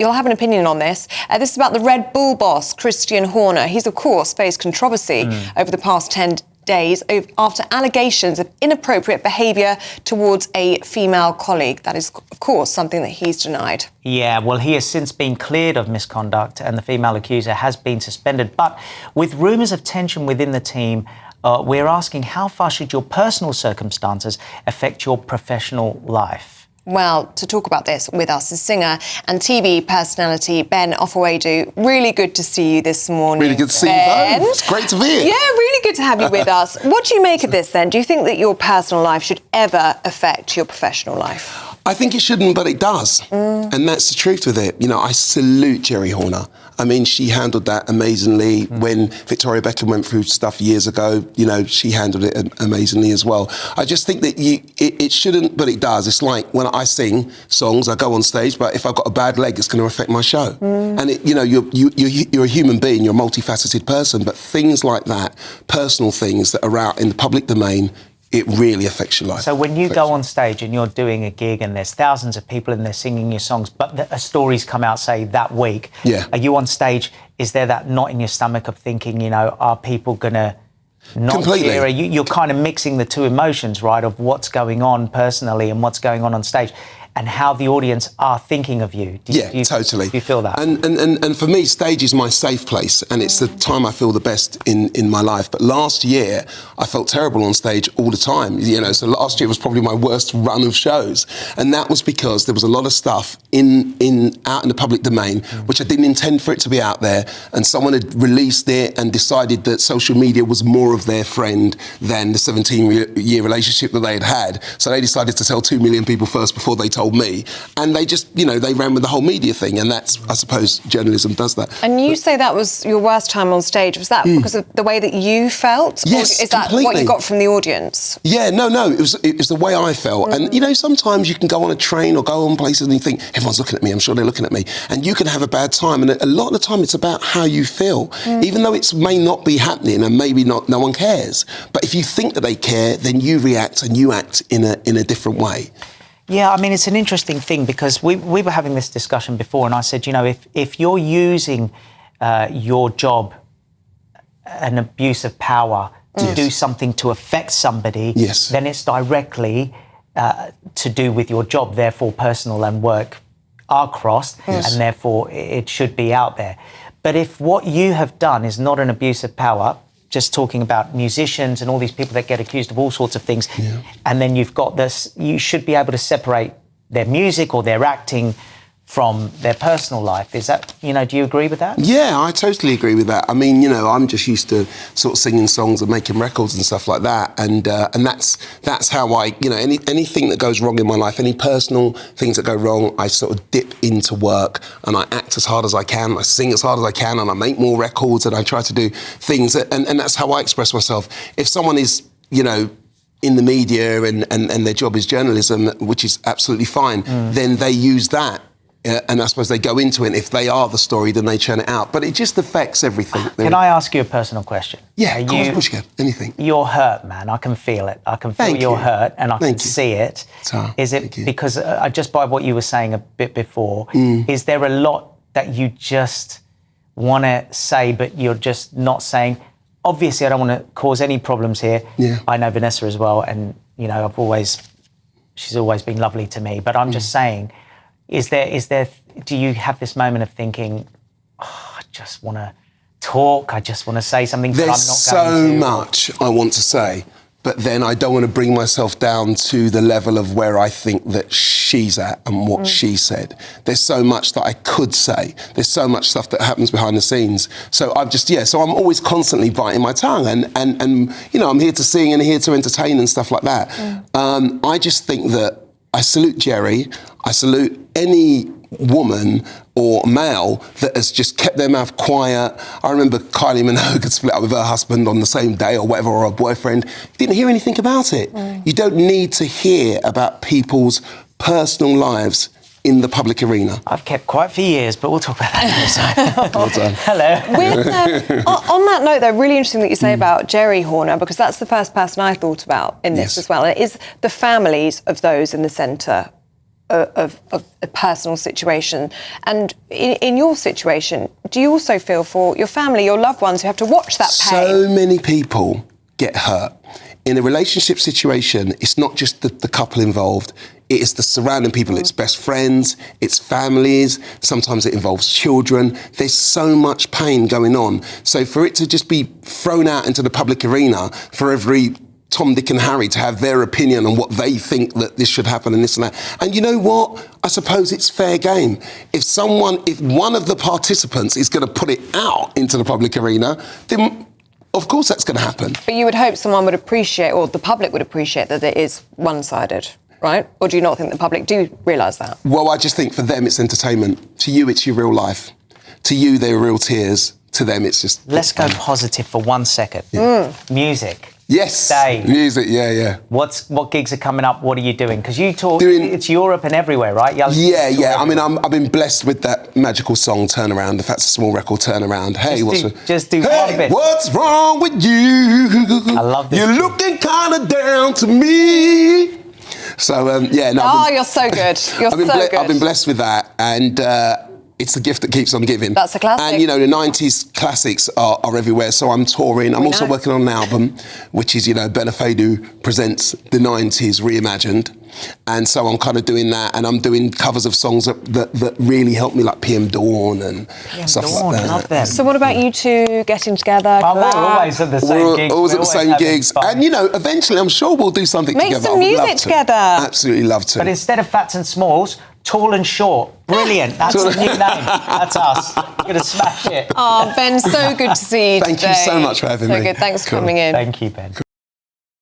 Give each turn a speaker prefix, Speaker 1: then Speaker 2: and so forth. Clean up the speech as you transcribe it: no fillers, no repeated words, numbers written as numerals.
Speaker 1: you'll have an opinion on this. This is about the Red Bull boss, Christian Horner. He's, of course, faced controversy over the past 10 days after allegations of inappropriate behaviour towards a female colleague. That is, of course, something that he's denied.
Speaker 2: Yeah, well, he has since been cleared of misconduct and the female accuser has been suspended. But with rumours of tension within the team, we're asking, how far should your personal circumstances affect your professional life?
Speaker 1: Well, to talk about this with us is singer and TV personality Ben Ofoedu. Really good to see you this morning,
Speaker 3: Really good to see
Speaker 1: Ben.
Speaker 3: you both. It's great to be here.
Speaker 1: Yeah, really good to have you with us. What do you make of this then? Do you think that your personal life should ever affect your professional life?
Speaker 3: I think it shouldn't, but it does. And that's the truth with it. You know, I salute Jerry Horner. I mean, she handled that amazingly. When Victoria Beckham went through stuff years ago, you know, she handled it amazingly as well. I just think that it shouldn't, but it does. It's like when I sing songs, I go on stage, but if I've got a bad leg, it's going to affect my show. And, you know, you're a human being, you're a multifaceted person, but things like that, personal things that are out in the public domain, it really affects your life.
Speaker 2: So when you go on stage and you're doing a gig and there's thousands of people in there singing your songs, but a story's come out, say, that week, are you on stage, is there that knot in your stomach of thinking, you know, are people going to not cheer? You're kind of mixing the two emotions, right, of what's going on personally and what's going on stage, and how the audience are thinking of you.
Speaker 3: Totally.
Speaker 2: Do you feel that?
Speaker 3: And for me, stage is my safe place, and it's the time I feel the best in my life. But last year, I felt terrible on stage all the time. You know, so last year was probably my worst run of shows, and that was because there was a lot of stuff out in the public domain which I didn't intend for it to be out there, and someone had released it and decided that social media was more of their friend than the 17-year relationship that they had. So they decided to tell 2 million people first before they told me, and they just, you know, they ran with the whole media thing, and that's, I suppose, journalism does that.
Speaker 1: And you say that was your worst time on stage. Was that because of the way that you felt?
Speaker 3: Yes,
Speaker 1: or is that
Speaker 3: completely.
Speaker 1: what you got from the audience?
Speaker 3: Yeah, no, it was the way I felt. And, you know, sometimes you can go on a train or go on places and you think, everyone's looking at me, I'm sure they're looking at me. And you can have a bad time. And a lot of the time it's about how you feel. Even though it may not be happening and maybe no one cares. But if you think that they care, then you react and you act in a different way.
Speaker 2: Yeah, I mean, it's an interesting thing because we were having this discussion before, and I said, you know, if you're using your job, an abuse of power, to do something to affect somebody, then it's directly to do with your job. Therefore, personal and work are crossed, and therefore it should be out there. But if what you have done is not an abuse of power, just talking about musicians and all these people that get accused of all sorts of things, and then you've got this, you should be able to separate their music or their acting from their personal life. Is that, you know, do you agree with that?
Speaker 3: Yeah, I totally agree with that. I mean, you know, I'm just used to sort of singing songs and making records and stuff like that, and that's how I, you know, anything that goes wrong in my life, any personal things that go wrong, I sort of dip into work and I act as hard as I can, I sing as hard as I can, and I make more records and I try to do things, and that's how I express myself. If someone is, you know, in the media and their job is journalism, which is absolutely fine, then they use that. And I suppose they go into it. If they are the story, then they churn it out. But it just affects everything.
Speaker 2: Can I ask you a personal question?
Speaker 3: Yeah, of course, anything.
Speaker 2: You're hurt, man. I can feel it. I can feel you're hurt, and I can see it. Is it because, just by what you were saying a bit before, is there a lot that you just want to say, but you're just not saying? Obviously, I don't want to cause any problems here. Yeah. I know Vanessa as well, and, you know, she's always been lovely to me. But I'm just saying, Is there? Do you have this moment of thinking, oh, I just want to talk, I just want to say something, but I'm not going to?
Speaker 3: There's so much I want to say, but then I don't want to bring myself down to the level of where I think that she's at and what she said. There's so much that I could say. There's so much stuff that happens behind the scenes. So so I'm always constantly biting my tongue, and you know, I'm here to sing and here to entertain and stuff like that. I just think that I salute Jerry. I salute any woman or male that has just kept their mouth quiet. I remember Kylie Minogue had split up with her husband on the same day or whatever, or her boyfriend. Didn't hear anything about it. You don't need to hear about people's personal lives in the public arena.
Speaker 2: I've kept quiet for years, but we'll talk about that
Speaker 3: Well done.
Speaker 2: Hello.
Speaker 1: On that note, though, really interesting that you say about Jerry Horner, because that's the first person I thought about in this as well. And it is the families of those in the centre of a personal situation. And in your situation, do you also feel for your family, your loved ones who have to watch that pain?
Speaker 3: So many people get hurt. In a relationship situation, it's not just the couple involved, it is the surrounding people. It's best friends, it's families, sometimes it involves children. There's so much pain going on. So for it to just be thrown out into the public arena for every Tom, Dick and Harry to have their opinion on what they think that this should happen and this and that. And you know what? I suppose it's fair game. If one of the participants is going to put it out into the public arena, then of course that's going to happen.
Speaker 1: But you would hope someone would appreciate, or the public would appreciate, that it is one-sided, right? Or do you not think the public do realise that?
Speaker 3: Well, I just think for them it's entertainment. To you, it's your real life. To you, they're real tears. To them, it's just...
Speaker 2: Let's go positive for 1 second. Music.
Speaker 3: Yes,
Speaker 2: Dave.
Speaker 3: Music, yeah.
Speaker 2: What gigs are coming up? What are you doing? Because you talk, it's Europe and everywhere, right?
Speaker 3: Yeah. I mean, I've been blessed with that magical song, Turnaround. If that's a small record, Turnaround. Hey,
Speaker 2: just do one bit.
Speaker 3: What's wrong with you?
Speaker 2: I love this.
Speaker 3: You're looking kind of down to me. So,
Speaker 1: you're so good.
Speaker 3: I've been blessed with that, and it's the gift that keeps on giving.
Speaker 1: That's a classic.
Speaker 3: And, the 90s classics are everywhere, so I'm touring. I'm also working on an album, which is, Ofoedu presents the 90s reimagined. And so I'm kind of doing that, and I'm doing covers of songs that really help me, like PM Dawn and stuff like that.
Speaker 2: Love them.
Speaker 1: So what about you two getting together?
Speaker 2: Well, we're always at the same gigs.
Speaker 3: We're always at the same gigs. And, eventually I'm sure we'll do something together.
Speaker 1: Make some music together.
Speaker 3: Absolutely love to.
Speaker 2: But instead of Fats and Smalls, Tall and Short. Brilliant. That's a new name. That's us. We're going to smash it.
Speaker 1: Oh, Ben, so good to see you
Speaker 3: Thank you so much for having me.
Speaker 1: So good. Thanks for coming in.
Speaker 2: Thank you, Ben.